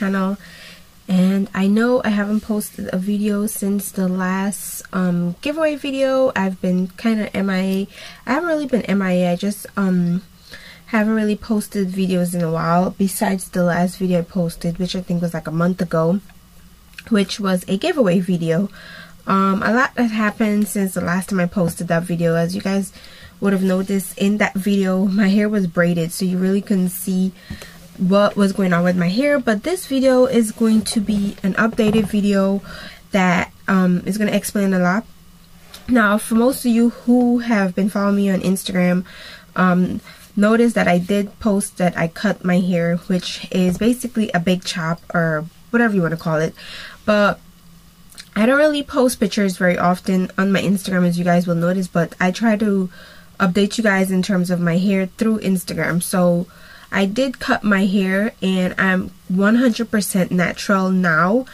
channel. And I know I haven't posted a video since the last giveaway video. I've been kind of MIA. I haven't really been MIA. I just haven't really posted videos in a while, besides the last video I posted, which I think was like a month ago, which was a giveaway video. A lot has happened since the last time I posted that video. As you guys would have noticed, in that video my hair was braided, so you really couldn't see what was going on with my hair. But this video is going to be an updated video that is going to explain a lot. Now, for most of you who have been following me on Instagram, notice that I did post that I cut my hair, which is basically a big chop or whatever you want to call it. But I don't really post pictures very often on my Instagram, as you guys will notice, but I try to update you guys in terms of my hair through Instagram. So I did cut my hair and I'm 100% natural now.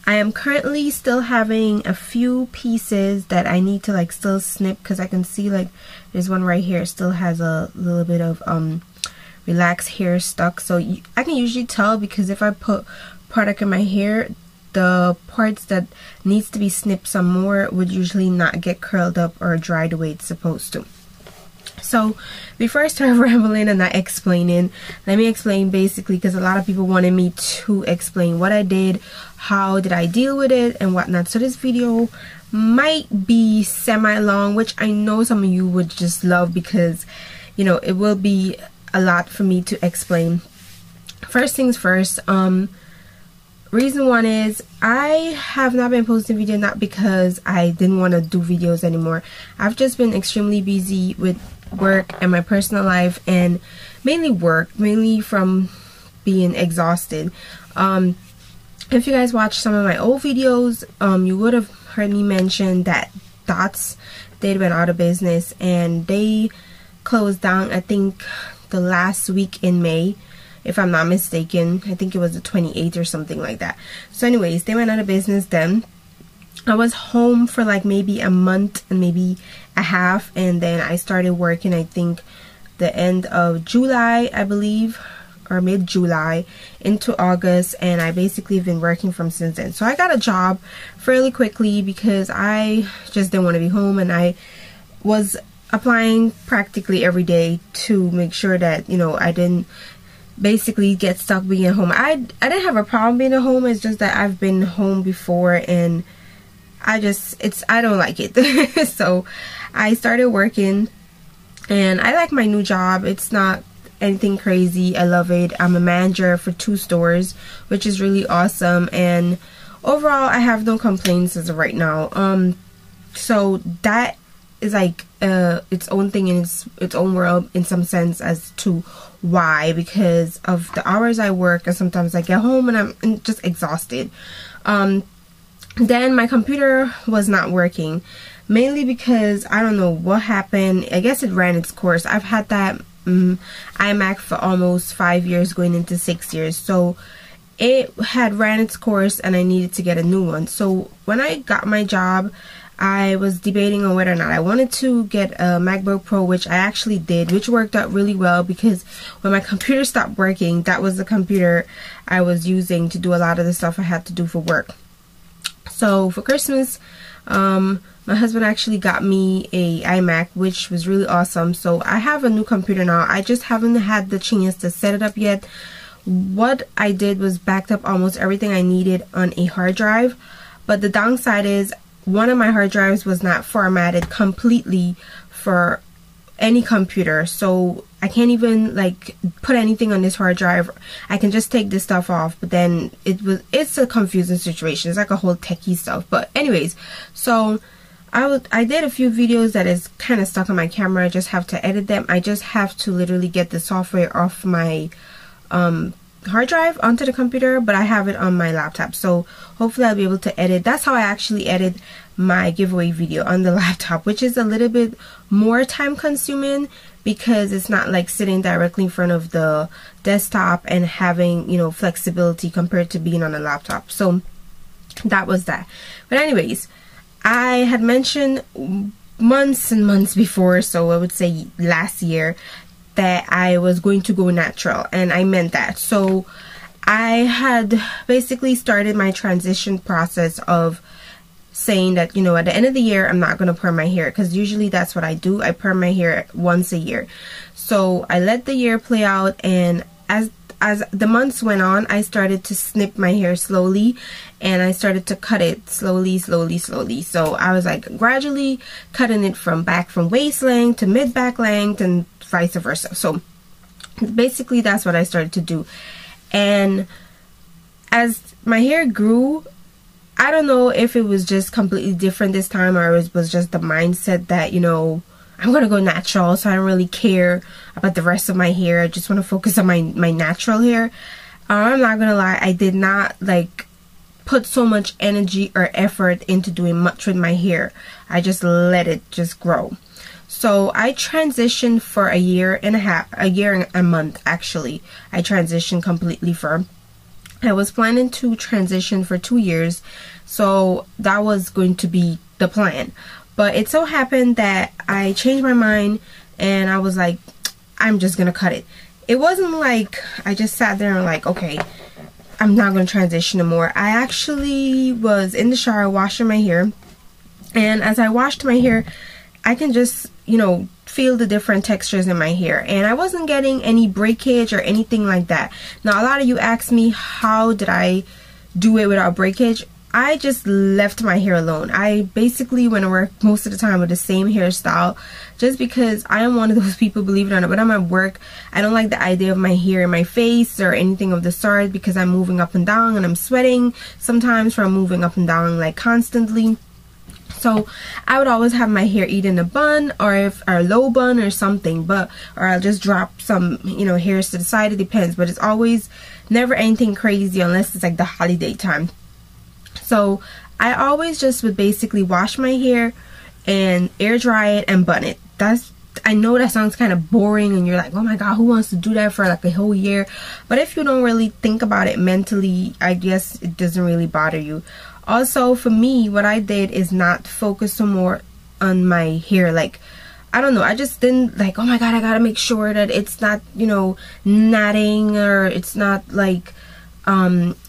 I am currently still having a few pieces that I need to like still snip, because I can see like there's one right here still has a little bit of relaxed hair stuck. So I can usually tell, because if I put product in my hair, the parts that needs to be snipped some more would usually not get curled up or dried the way it's supposed to. So before I start rambling and not explaining, let me explain basically, because a lot of people wanted me to explain what I did, how did I deal with it, and whatnot. So this video might be semi-long, which I know some of you would just love, because you know it will be a lot for me to explain. First things first, reason one is I have not been posting video, not because I didn't want to do videos anymore. I've just been extremely busy with work and my personal life, and mainly work, mainly from being exhausted. If you guys watch some of my old videos, you would have heard me mention that Dots, they went out of business and they closed down, I think the last week in May, if I'm not mistaken. I think it was the 28th or something like that. So anyways, they went out of business then. I was home for like maybe a month and maybe a half, and then I started working, I think the end of July, I believe, or mid-July into August, and I basically have been working from since then. So I got a job fairly quickly because I just didn't want to be home, and I was applying practically every day to make sure that, you know, I didn't basically get stuck being at home. I didn't have a problem being at home. It's just that I've been home before and I don't like it. So I started working and I like my new job. It's not anything crazy. I love it. I'm a manager for 2 stores, which is really awesome, and overall I have no complaints as of right now. So that is like its own thing in its own world in some sense as to why, because of the hours I work, and sometimes I get home and I'm just exhausted. Then my computer was not working, mainly because I don't know what happened. I guess it ran its course. I've had that iMac for almost 5 years, going into 6 years, so it had ran its course and I needed to get a new one. So when I got my job, I was debating on whether or not I wanted to get a MacBook Pro, which I actually did, which worked out really well, because when my computer stopped working, that was the computer I was using to do a lot of the stuff I had to do for work. So for Christmas, my husband actually got me a iMac, which was really awesome. So I have a new computer now. I just haven't had the chance to set it up yet. What I did was backed up almost everything I needed on a hard drive, but the downside is one of my hard drives was not formatted completely for any computer, so I can't even like put anything on this hard drive. I can just take this stuff off, but then it's a confusing situation. It's like a whole techie stuff. But anyways, so I did a few videos that is kind of stuck on my camera. I just have to edit them. I just have to literally get the software off my hard drive onto the computer, but I have it on my laptop, so hopefully I'll be able to edit. That's how I actually edit my giveaway video, on the laptop, which is a little bit more time consuming because it's not like sitting directly in front of the desktop and having, you know, flexibility compared to being on a laptop. So that was that. But anyways, I had mentioned months and months before, so I would say last year, that I was going to go natural, and I meant that. So I had basically started my transition process of saying that, you know, at the end of the year, I'm not going to perm my hair, because usually that's what I do. I perm my hair once a year. So I let the year play out, and as the months went on, I started to snip my hair slowly, and I started to cut it slowly. So I was like gradually cutting it from waist length to mid back length and vice versa. So basically that's what I started to do. And as my hair grew, I don't know if it was just completely different this time, or it was just the mindset that, you know, I'm gonna go natural, so I don't really care about the rest of my hair. I just want to focus on my natural hair. I'm not gonna lie, I did not like put so much energy or effort into doing much with my hair. I just let it just grow. So I transitioned for a year and a month actually. I transitioned completely for. I was planning to transition for 2 years, so that was going to be the plan. But it so happened that I changed my mind, and I was like, I'm just gonna cut it. It wasn't like I just sat there and like, okay, I'm not gonna transition anymore. I actually was in the shower washing my hair, and as I washed my hair, I can just, you know, feel the different textures in my hair, and I wasn't getting any breakage or anything like that. Now a lot of you ask me, how did I do it without breakage? I just left my hair alone. I basically went to work most of the time with the same hairstyle, just because I am one of those people, believe it or not, when I'm at work, I don't like the idea of my hair in my face or anything of the sort, because I'm moving up and down and I'm sweating sometimes from moving up and down like constantly. So I would always have my hair either in a bun or a low bun or something, or I'll just drop some, you know, hairs to the side. It depends, but it's always never anything crazy unless it's like the holiday time. So I always just would basically wash my hair and air dry it and bun it. I know that sounds kind of boring, and you're like, oh my god, who wants to do that for like a whole year? But if you don't really think about it mentally, I guess it doesn't really bother you. Also, for me, what I did is not focus so more on my hair. Like, I don't know, I just didn't like, oh my god, I gotta make sure that it's not, you know, matting, or it's not like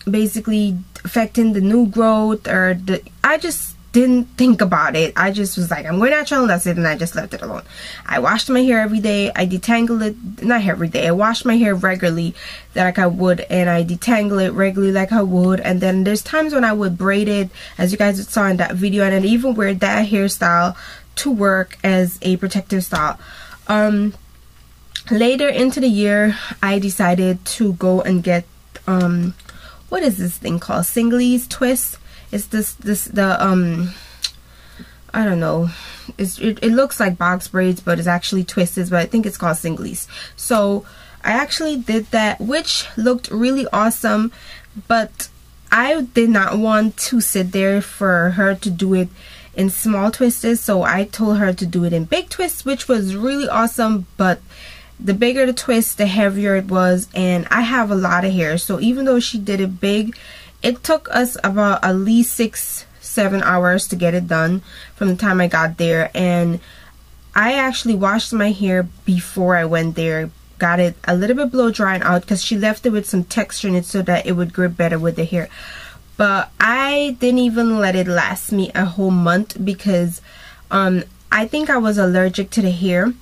basically affecting the new growth, or I just didn't think about it. I just was like, I'm going natural, and that's it, and I just left it alone. I washed my hair every day. I detangle it, not every day, I washed my hair regularly like I would, and I detangle it regularly like I would. And then there's times when I would braid it, as you guys saw in that video, and I'd even wear that hairstyle to work as a protective style. Later into the year, I decided to go and get what is this thing called? Singlies twist. It's the I don't know. It looks like box braids, but it's actually twisted. But I think it's called singlies. So I actually did that, which looked really awesome. But I did not want to sit there for her to do it in small twists. So I told her to do it in big twists, which was really awesome. But the bigger the twist, the heavier it was, and I have a lot of hair, so even though she did it big, it took us about at least 6-7 hours to get it done from the time I got there. And I actually washed my hair before I went there, got it a little bit blow drying out, because she left it with some texture in it so that it would grip better with the hair. But I didn't even let it last me a whole month, because I think I was allergic to the hair.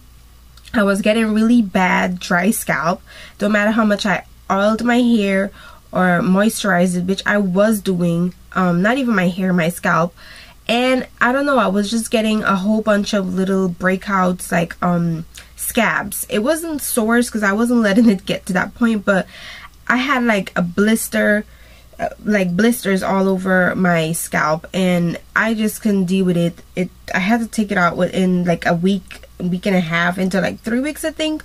I was getting really bad dry scalp. No matter how much I oiled my hair or moisturized it, which I was doing, not even my hair, my scalp. And I don't know, I was just getting a whole bunch of little breakouts, like scabs. It wasn't sores because I wasn't letting it get to that point, but I had like a blister, like blisters all over my scalp, and I just couldn't deal with it. I had to take it out within like a week and a half, into like 3 weeks I think.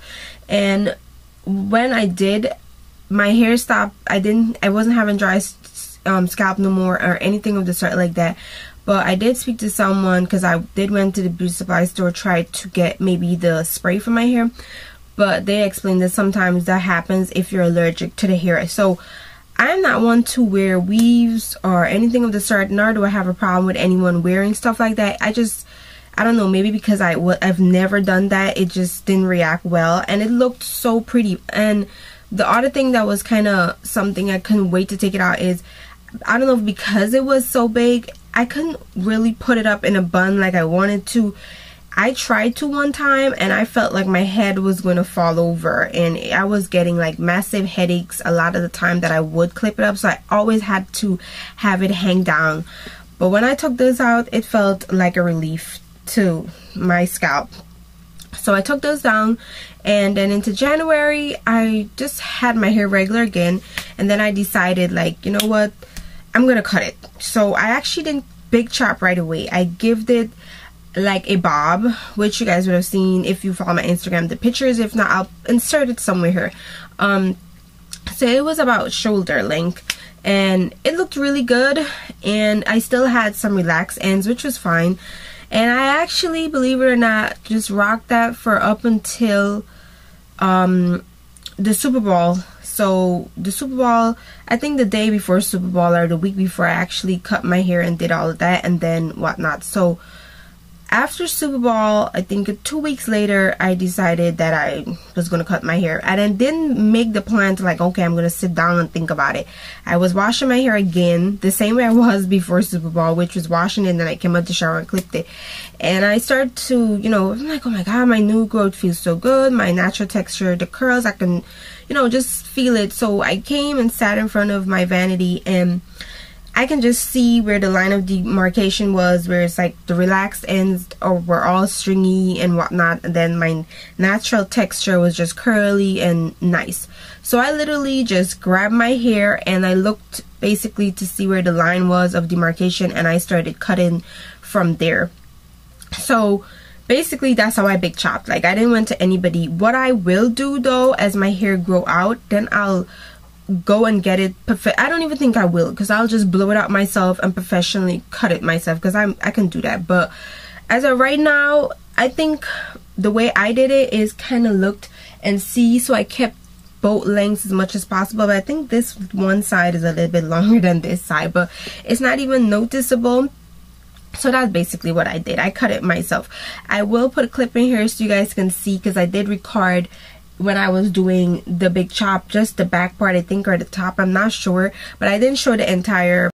And when I did, my hair stopped. I wasn't having dry scalp no more or anything of the sort like that. But I did speak to someone, because I did went to the beauty supply store, tried to get maybe the spray for my hair, but they explained that sometimes that happens if you're allergic to the hair. So I'm not one to wear weaves or anything of the sort, nor do I have a problem with anyone wearing stuff like that. I don't know, maybe because I've never done that, it just didn't react well, and it looked so pretty. And the other thing that was kind of something I couldn't wait to take it out is, I don't know, because it was so big, I couldn't really put it up in a bun like I wanted to. I tried to one time and I felt like my head was going to fall over, and I was getting like massive headaches a lot of the time that I would clip it up, so I always had to have it hang down. But when I took this out, it felt like a relief to my scalp. So I took those down, and then into January I just had my hair regular again, and then I decided, like, you know what, I'm gonna cut it. So I actually didn't big chop right away. I gave it like a bob, which you guys would have seen if you follow my Instagram, the pictures. If not, I'll insert it somewhere here. So it was about shoulder length, and it looked really good, and I still had some relaxed ends, which was fine. And I actually, believe it or not, just rocked that for up until the Super Bowl. So the Super Bowl, I think the day before Super Bowl or the week before, I actually cut my hair and did all of that and then whatnot. So after Super Bowl, I think 2 weeks later, I decided that I was going to cut my hair. And I didn't make the plan to, like, okay, I'm going to sit down and think about it. I was washing my hair again, the same way I was before Super Bowl, which was washing it, and then I came out the shower and clipped it. And I started to, you know, I'm like, oh my God, my new growth feels so good. My natural texture, the curls, I can, you know, just feel it. So I came and sat in front of my vanity, and I can just see where the line of demarcation was, where it's like the relaxed ends were all stringy and whatnot, and then my natural texture was just curly and nice. So I literally just grabbed my hair and I looked basically to see where the line was of demarcation, and I started cutting from there. So basically that's how I big chopped. Like, I didn't went to anybody. What I will do though, as my hair grow out, then I'll go and get it I don't even think I will, because I'll just blow it out myself and professionally cut it myself, because I can do that. But as of right now, I think the way I did it is kind of looked and see, so I kept both lengths as much as possible. But I think this one side is a little bit longer than this side, but it's not even noticeable. So that's basically what I did. I cut it myself. I will put a clip in here so you guys can see, because I did record when I was doing the big chop, just the back part, I think, or the top, I'm not sure, but I didn't show the entire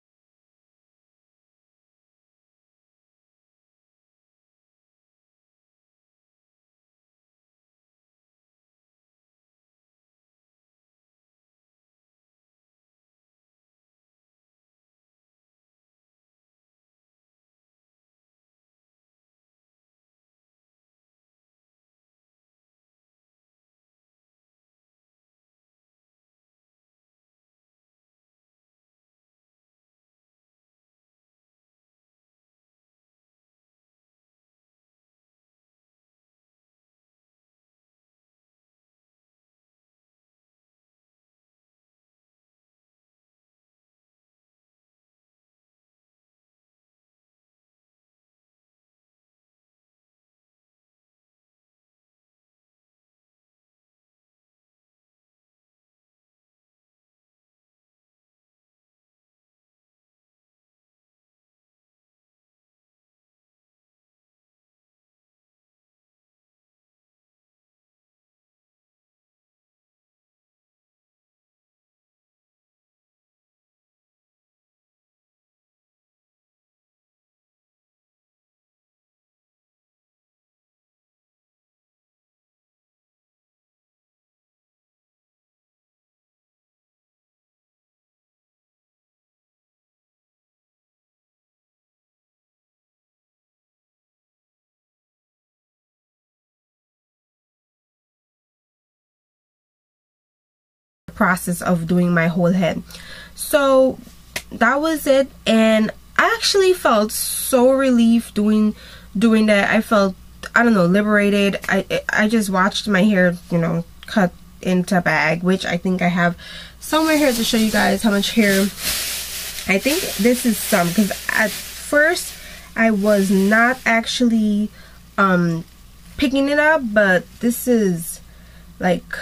process of doing my whole head. So that was it, and I actually felt so relieved doing that. I felt, I don't know, liberated. I just watched my hair, you know, cut into a bag, which I think I have somewhere here to show you guys how much hair. I think this is some, because at first I was not actually picking it up, but this is like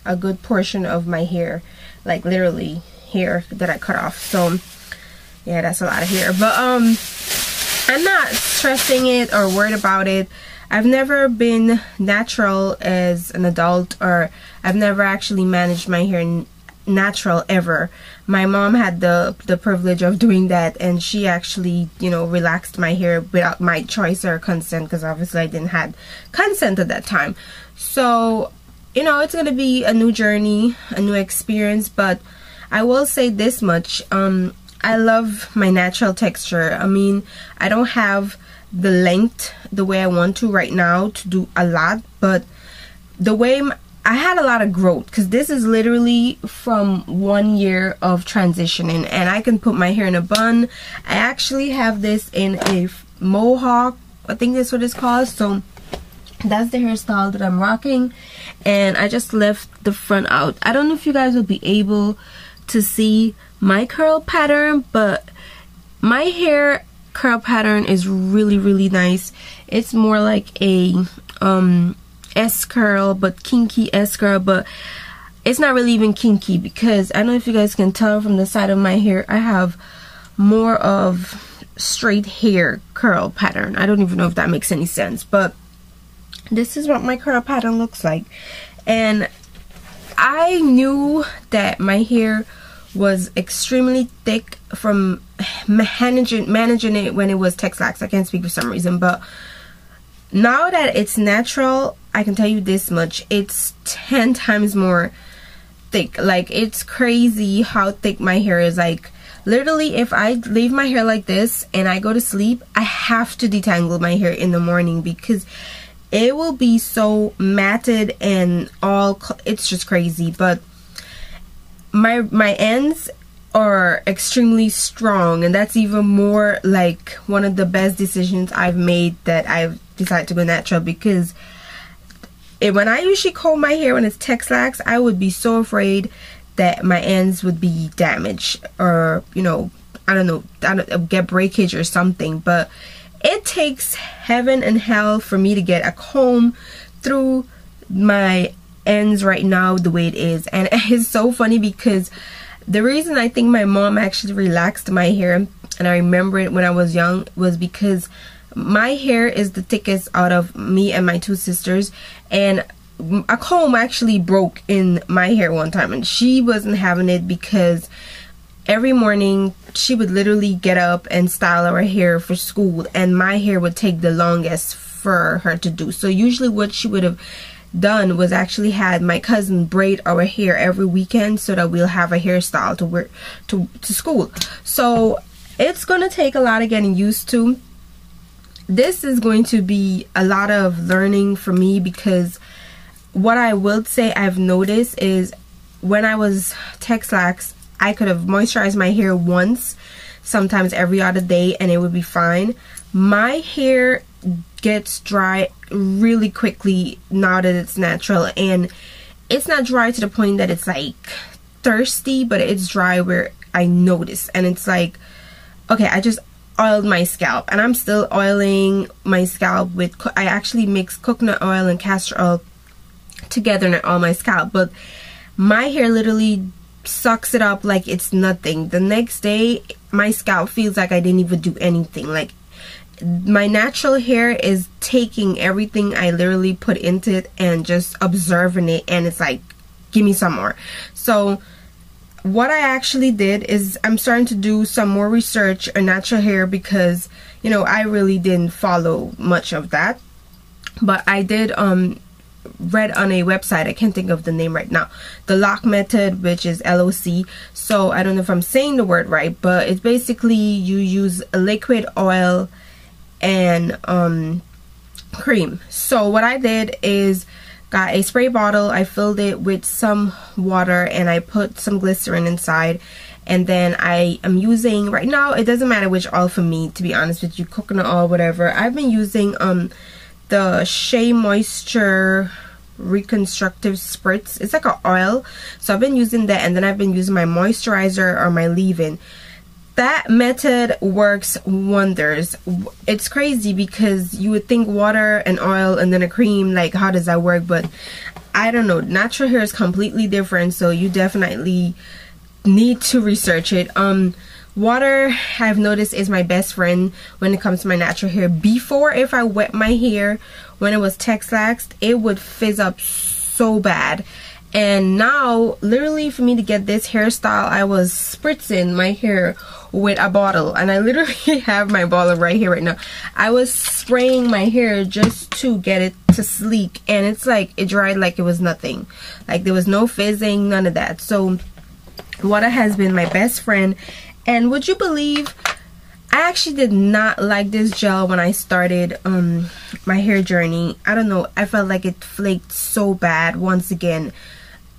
a good portion of my hair, like literally hair that I cut off. So yeah, that's a lot of hair, but I'm not stressing it or worried about it. I've never been natural as an adult, or I've never actually managed my hair natural ever. My mom had the privilege of doing that, and she actually, you know, relaxed my hair without my choice or consent, because obviously I didn't have consent at that time. So, you know, it's gonna be a new journey, a new experience, but I will say this much, I love my natural texture. I mean, I don't have the length the way I want to right now to do a lot, but the way I had a lot of growth, because this is literally from 1 year of transitioning, and I can put my hair in a bun. I actually have this in a mohawk, I think that's what it's called. So that's the hairstyle that I'm rocking, and I just left the front out. I don't know if you guys will be able to see my curl pattern, but my hair curl pattern is really nice. It's more like a S curl, but kinky S curl, but it's not really even kinky, because I don't know if you guys can tell from the side of my hair, I have more of straight hair curl pattern. I don't even know if that makes any sense, but this is what my curl pattern looks like. And I knew that my hair was extremely thick from managing it when it was Texlax. I can't speak for some reason, but now that it's natural, I can tell you this much, it's 10 times more thick. Like, it's crazy how thick my hair is. Like, literally, if I leave my hair like this and I go to sleep, I have to detangle my hair in the morning, because it will be so matted and all, it's just crazy. But my ends are extremely strong, and that's even more like one of the best decisions I've made, that I've decided to go natural, because when I usually comb my hair when it's Texlax, I would be so afraid that my ends would be damaged, or, you know, I don't know, get breakage or something. But it takes heaven and hell for me to get a comb through my ends right now the way it is. And it's so funny, because the reason I think my mom actually relaxed my hair, and I remember it when I was young, was because my hair is the thickest out of me and my two sisters, and a comb actually broke in my hair one time, and she wasn't having it, because every morning she would literally get up and style our hair for school, and my hair would take the longest for her to do. So usually what she would have done was actually had my cousin braid our hair every weekend, so that we'll have a hairstyle to wear to school. So it's gonna take a lot of getting used to. This is going to be a lot of learning for me, because what I will say I've noticed is when I was Texlax, I could have moisturized my hair once, sometimes every other day, and it would be fine. My hair gets dry really quickly now that it's natural, and it's not dry to the point that it's like thirsty, but it's dry where I notice, and it's like, okay, I just oiled my scalp, and I'm still oiling my scalp with, I actually mix coconut oil and castor oil together and all my scalp, but my hair literally sucks it up like it's nothing. The next day my scalp feels like I didn't even do anything. Like, my natural hair is taking everything I literally put into it and just observing it, and it's like, give me some more. So what I actually did is I'm starting to do some more research on natural hair, because, you know, I really didn't follow much of that, but I did read on a website, I can't think of the name right now, the LOC method, which is LOC. So I don't know if I'm saying the word right, but it's basically you use a liquid, oil, and cream. So what I did is got a spray bottle, I filled it with some water, and I put some glycerin inside, and then I am using, right now it doesn't matter which oil for me, to be honest with you, coconut oil, whatever. I've been using the Shea Moisture Reconstructive Spritz. It's like an oil, so I've been using that, and then I've been using my moisturizer or my leave-in. That method works wonders. It's crazy, because you would think water and oil and then a cream, like, how does that work? But I don't know, natural hair is completely different, so you definitely need to research it. Water, I've noticed, is my best friend when it comes to my natural hair. Before, if I wet my hair when it was Texlaxed, it would fizz up so bad. And now, literally, for me to get this hairstyle, I was spritzing my hair with a bottle. And I literally have my bottle right here right now. I was spraying my hair just to get it to sleek. And it's like, it dried like it was nothing. Like, there was no fizzing, none of that. So, water has been my best friend. And would you believe, I actually did not like this gel when I started my hair journey. I don't know, I felt like it flaked so bad once again.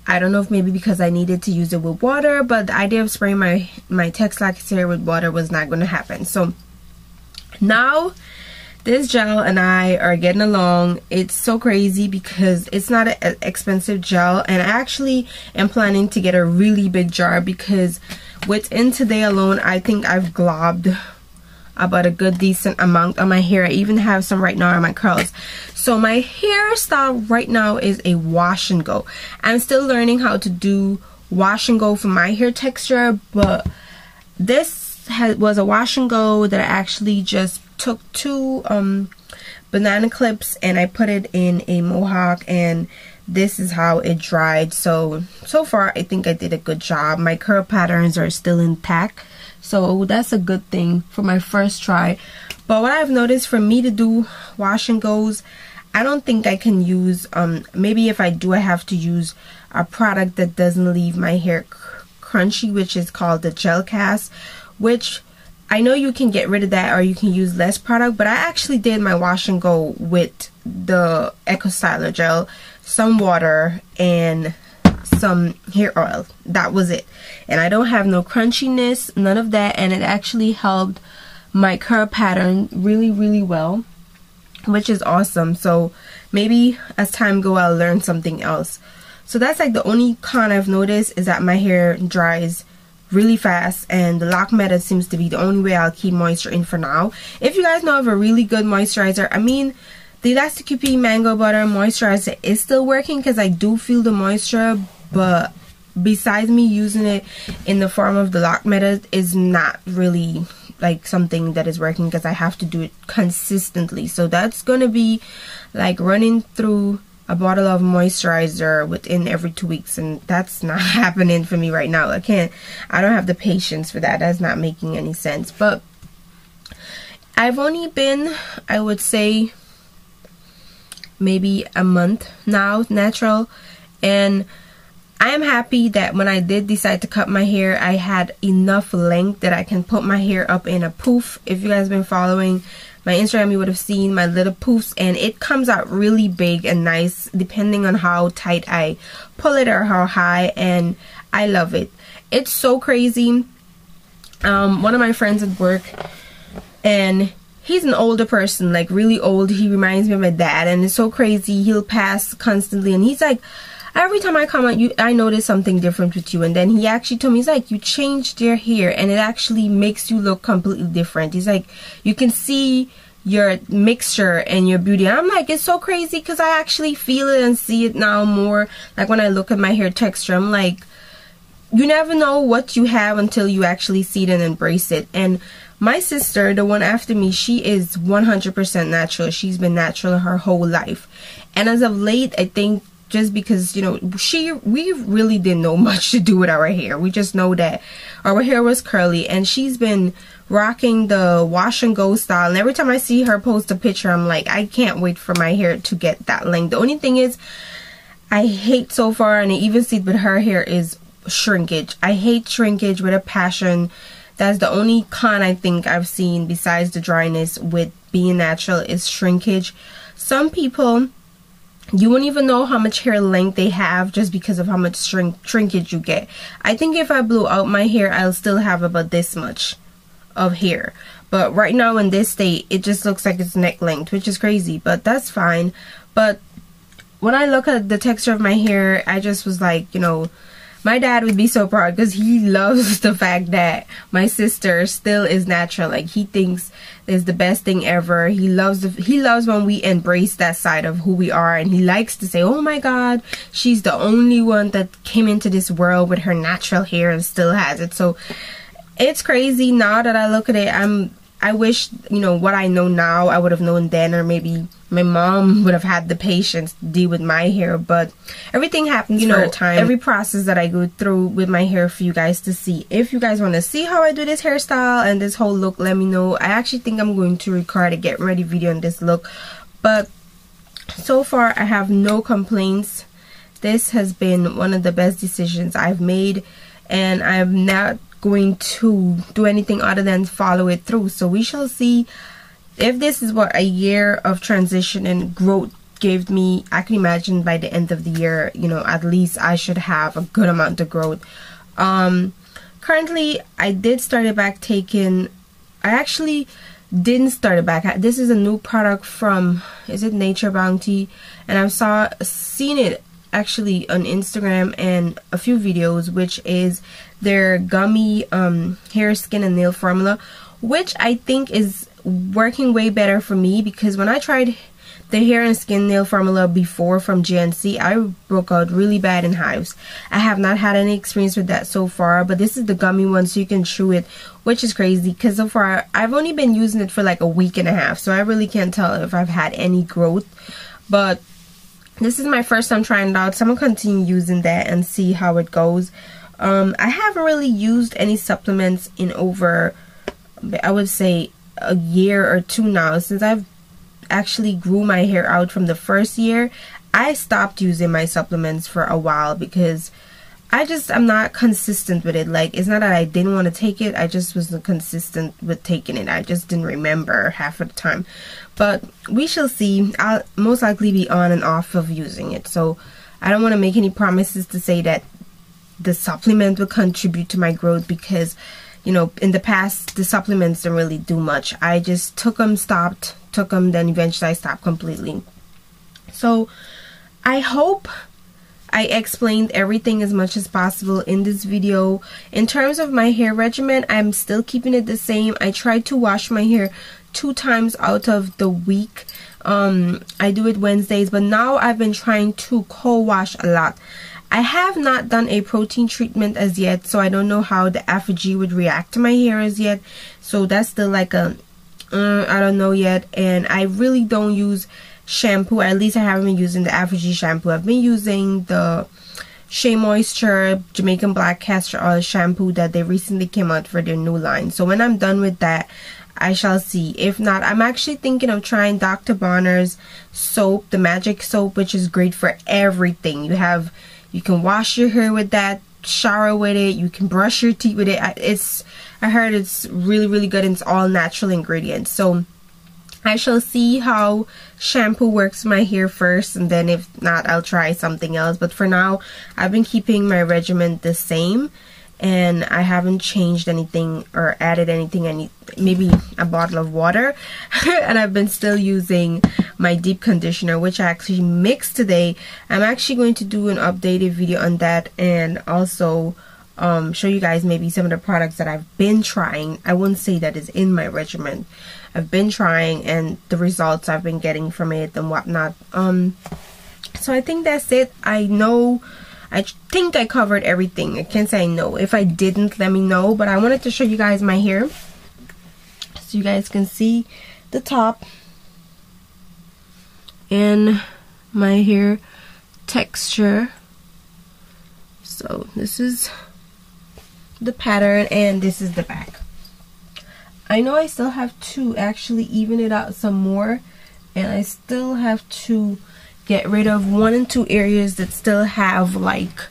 I don't know if maybe because I needed to use it with water, but the idea of spraying my Texlax hair with water was not going to happen. So now this gel and I are getting along. It's so crazy because it's not an expensive gel, and I actually am planning to get a really big jar because within today alone, I think I've globbed about a good decent amount on my hair. I even have some right now on my curls. So my hairstyle right now is a wash and go. I'm still learning how to do wash and go for my hair texture, but this was a wash and go that I actually just took 2 banana clips and I put it in a mohawk, and this is how it dried. So far I think I did a good job. My curl patterns are still intact, so that's a good thing for my first try. But what I've noticed, for me to do wash and goes, I don't think I can use, maybe if I do, I have to use a product that doesn't leave my hair crunchy, which is called the gel cast, which I know you can get rid of that or you can use less product, but I actually did my wash and go with the Eco Styler gel, some water, and some hair oil. That was it. And I don't have no crunchiness, none of that, and it actually helped my curl pattern really well, which is awesome. So maybe as time go, I'll learn something else. So that's like the only con I've noticed, is that my hair dries really fast, and the lock method seems to be the only way I'll keep moisture in for now. If you guys know of a really good moisturizer, I mean, the Elastic QP Mango Butter Moisturizer is still working because I do feel the moisture, but besides me using it in the form of the lock method, is not really like something that is working because I have to do it consistently. So that's gonna be like running through a bottle of moisturizer within every 2 weeks, and that's not happening for me right now. I don't have the patience for that. That's not making any sense. But I've only been, I would say, maybe a month now natural, and I am happy that when I did decide to cut my hair, I had enough length that I can put my hair up in a poof. If you guys been following my Instagram, you would have seen my little poofs, and it comes out really big and nice depending on how tight I pull it or how high, and I love it. It's so crazy. One of my friends at work, and he's an older person, like really old. He reminds me of my dad, and it's so crazy. He'll pass constantly, and he's like, every time I come out, I notice something different with you. And then he actually told me, he's like, you changed your hair and it actually makes you look completely different. He's like, you can see your mixture and your beauty. And I'm like, it's so crazy because I actually feel it and see it now more. Like when I look at my hair texture, I'm like, you never know what you have until you actually see it and embrace it. And my sister, the one after me, she is 100% natural. She's been natural her whole life. And as of late, I think, just because, you know, we really didn't know much to do with our hair. We just know that our hair was curly, and she's been rocking the wash and go style. And every time I see her post a picture, I'm like, I can't wait for my hair to get that length. The only thing is, I hate so far, and I even see it with her hair, is shrinkage. I hate shrinkage with a passion. That's the only con I think I've seen besides the dryness with being natural, is shrinkage. Some people, you won't even know how much hair length they have just because of how much shrinkage you get. I think if I blew out my hair, I'll still have about this much of hair. But right now in this state, it just looks like it's neck length, which is crazy, but that's fine. But when I look at the texture of my hair, I just was like, you know, my dad would be so proud because he loves the fact that my sister still is natural. Like, he thinks it's the best thing ever. He loves when we embrace that side of who we are, and he likes to say, oh my god, she's the only one that came into this world with her natural hair and still has it. So it's crazy. Now that I look at it, I'm I wish, you know, what I know now I would have known then, or maybe my mom would have had the patience to deal with my hair. But everything happens, you know, for a time. Every process that I go through with my hair for you guys to see. If you guys want to see how I do this hairstyle and this whole look, let me know. I actually think I'm going to record a get ready video on this look, but so far I have no complaints. This has been one of the best decisions I've made, and I'm not going to do anything other than follow it through. So we shall see if this is what a year of transition and growth gave me. I can imagine by the end of the year, you know, at least I should have a good amount of growth. Currently I did start it back taking, I actually didn't start it back. This is a new product from, is it Nature Bounty, and I've seen it actually on Instagram and a few videos, which is their gummy hair, skin and nail formula, which I think is working way better for me, because when I tried the hair and skin nail formula before from GNC, I broke out really bad in hives. I have not had any experience with that so far, but this is the gummy one, so you can chew it, which is crazy because so far I've only been using it for like a week and a half, so I really can't tell if I've had any growth. But this is my first time trying it out, so I'm gonna continue using that and see how it goes. I haven't really used any supplements in over, I would say, a year or two now. Since I've actually grew my hair out from the first year, I stopped using my supplements for a while because I'm not consistent with it. Like, it's not that I didn't want to take it, I just wasn't consistent with taking it. I just didn't remember half of the time. But we shall see. I'll most likely be on and off of using it, so I don't want to make any promises to say that the supplement will contribute to my growth, because, you know, in the past the supplements didn't really do much. I just took them, stopped, took them, then eventually I stopped completely. So I hope I explained everything as much as possible in this video. In terms of my hair regimen, I'm still keeping it the same. I try to wash my hair 2 times out of the week. I do it Wednesdays, but now I've been trying to co-wash a lot. I have not done a protein treatment as yet, so I don't know how the ApHogee would react to my hair as yet. So that's still like a I don't know yet. And I really don't use shampoo. At least I haven't been using the ApHogee shampoo. I've been using the Shea Moisture Jamaican Black Castor Oil shampoo that they recently came out for their new line. So when I'm done with that, I shall see. If not, I'm actually thinking of trying Dr. Bonner's soap, the magic soap, which is great for everything. You can wash your hair with that, shower with it, you can brush your teeth with it. I heard it's really, really good, and it's all natural ingredients. So I shall see how shampoo works in my hair first, and then if not, I'll try something else. But for now, I've been keeping my regimen the same, and I haven't changed anything or added anything, maybe a bottle of water. And I've been still using my deep conditioner, which I actually mixed today. I'm actually going to do an updated video on that, and also show you guys maybe some of the products that I've been trying. I wouldn't say that is in my regimen. I've been trying and the results I've been getting from it and whatnot. So I think that's it. I think I covered everything. I can't say I know. If I didn't, let me know. But I wanted to show you guys my hair, so you guys can see the top and my hair texture. So this is the pattern and this is the back. I know I still have to actually even it out some more, and I still have to get rid of 1 and 2 areas that still have like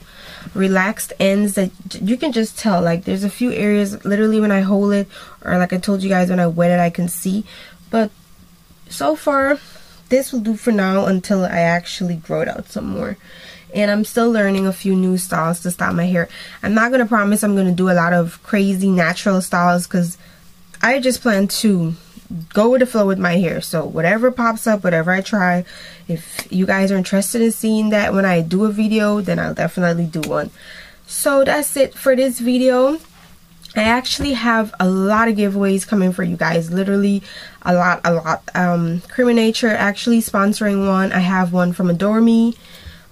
relaxed ends that you can just tell. Like, there's a few areas literally when I hold it, or like I told you guys, when I wet it I can see. But so far this will do for now until I actually grow it out some more. And I'm still learning a few new styles to style my hair. I'm not gonna promise I'm gonna do a lot of crazy natural styles, because I just plan to go with the flow with my hair. So whatever pops up, whatever I try, if you guys are interested in seeing that when I do a video, then I'll definitely do one. So that's it for this video. I actually have a lot of giveaways coming for you guys, literally a lot. Cream Nature actually sponsoring one. I have one from Adore Me,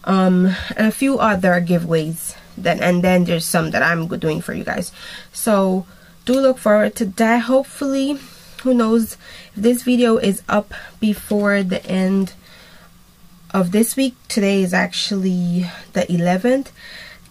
and a few other giveaways, and then there's some that I'm doing for you guys. So do look forward to that. Hopefully who knows, if this video is up before the end of this week, today is actually the 11th,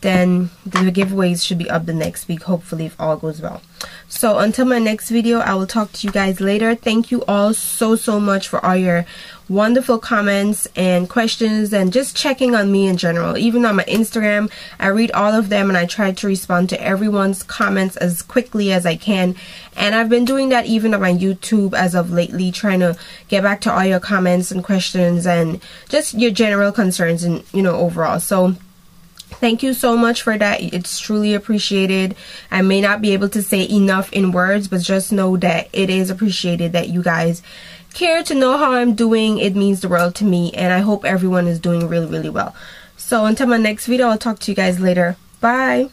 then the giveaways should be up the next week, hopefully, if all goes well. So until my next video, I will talk to you guys later. Thank you all so much for all your wonderful comments and questions and just checking on me in general. Even on my Instagram, I read all of them and I try to respond to everyone's comments as quickly as I can. And I've been doing that even on my YouTube as of lately, trying to get back to all your comments and questions and just your general concerns and, you know, overall. So thank you so much for that. It's truly appreciated. I may not be able to say enough in words, but just know that it is appreciated that you guys care to know how I'm doing. It means the world to me, and I hope everyone is doing really well. So until my next video, I'll talk to you guys later. Bye.